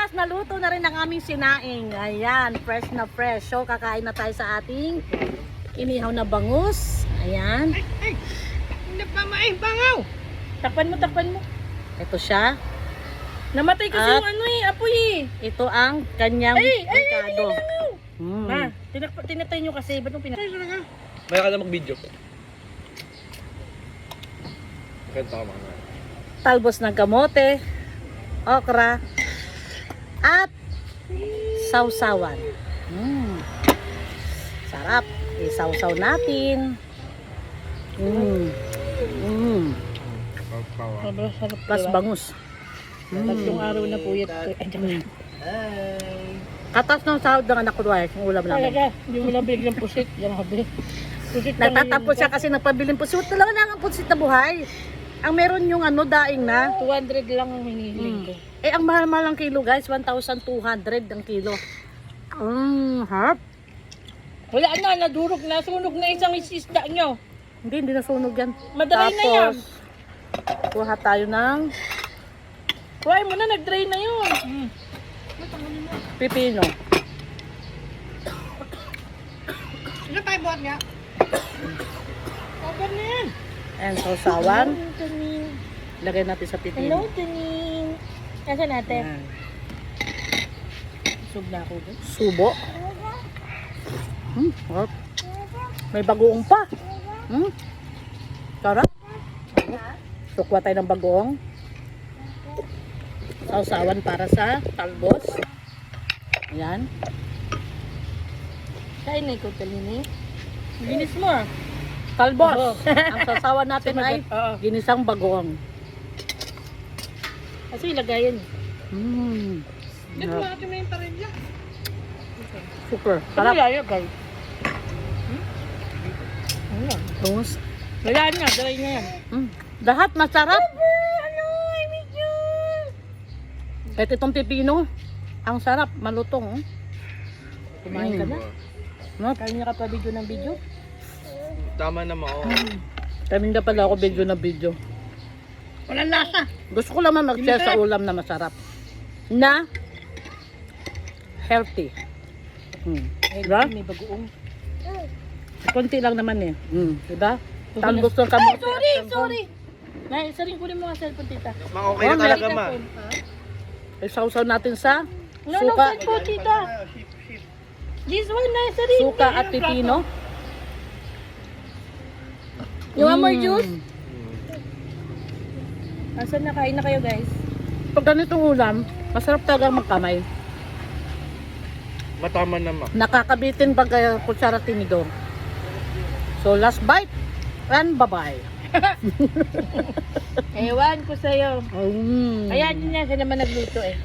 oras, naluto na rin ang aming sinaing. Ayan, fresh na fresh. So, kakain na tayo sa ating inihaw na bangus. Ayan. Ay! Hindi pa maibangaw! Takpan mo. Ito siya. Namatay kasi At- yung ano eh, apoy eh. Ito ang kanyang merkado. Ma, tinatay nyo kasi, ba't mo pinatay? Maya ka na mag-video. Kaya tama nga. Talbos ng kamote, okra, at sausawan. Sarap. Isawsaw natin. Sobrang sarap. Plus bangus. Tatlong araw na puyat. Katas ng sahod ng anak ko doon, yung ulam namin. Talaga, hindi mo lang biglang pusit. Grabe. Pusit lang Nagtatapos siya kasi nagpabiling pusit. Talaga lang ang pusit na buhay. Ang meron yung daing na. 200 lang ang hinihiling ko. Eh, ang mahal-mahal ng kilo guys, 1,200 ang kilo. Harap. Wala na, nadurog na. Sunog na isang isisda nyo. Hindi nasunog yan. Madry na yan. Tapos, kuha tayo ng Kuhay mo na, nag-dry na yun. pipino. Ano tayo buhat niya? Kagan na yan. And sausawan. Hello, Taning. Lagay natin sa Hello, pipino. Taning. Nasaan natin? Ayan. Sub na ako. guys. Subo. Harap. May bagoong pa. Sarap. Sukwa tayo ng bagoong. Sausawan para sa talbos. Ayan. Kain na ikaw, Taning. Binis mo ah. Talbos. Ang sausawan natin ay Oo. ginisang bagoong. Kasi ilagayan. Dito natin na yung tarilya. Super. Sarap. Sarap. Wala guys. Wala. Tungus. Wala na, dry na yan. Lahat masarap. Ano, I miss you. Kahit itong pipino, ang sarap, malutong. Kumain ka na. No? Kaya niya ka pa video ng video? Tama naman ako. Kaminda pala ako video na video. Walang lasa. Gusto ko naman mag-share sa ulam na masarap. Na healthy. Diba? May bagoong. Konti lang naman eh. Diba? Talbos ng kamote. Sorry. Nay, saring kunin mo ang cellphone, tita. Mga okay na talaga ma. Isaw-saw natin sa No, suka, cellphone, tita. This one, Nay, saring. suka at pipino. You want more juice? Asan na? Kain na kayo, guys. Pag ganitong ulam, masarap talaga magkamay. Matama naman. Nakakabitin pag kutsara tinidor. So last bite and bye-bye. Ewan ko sa'yo. Mm. Kaya din niya, siya naman nagluto eh.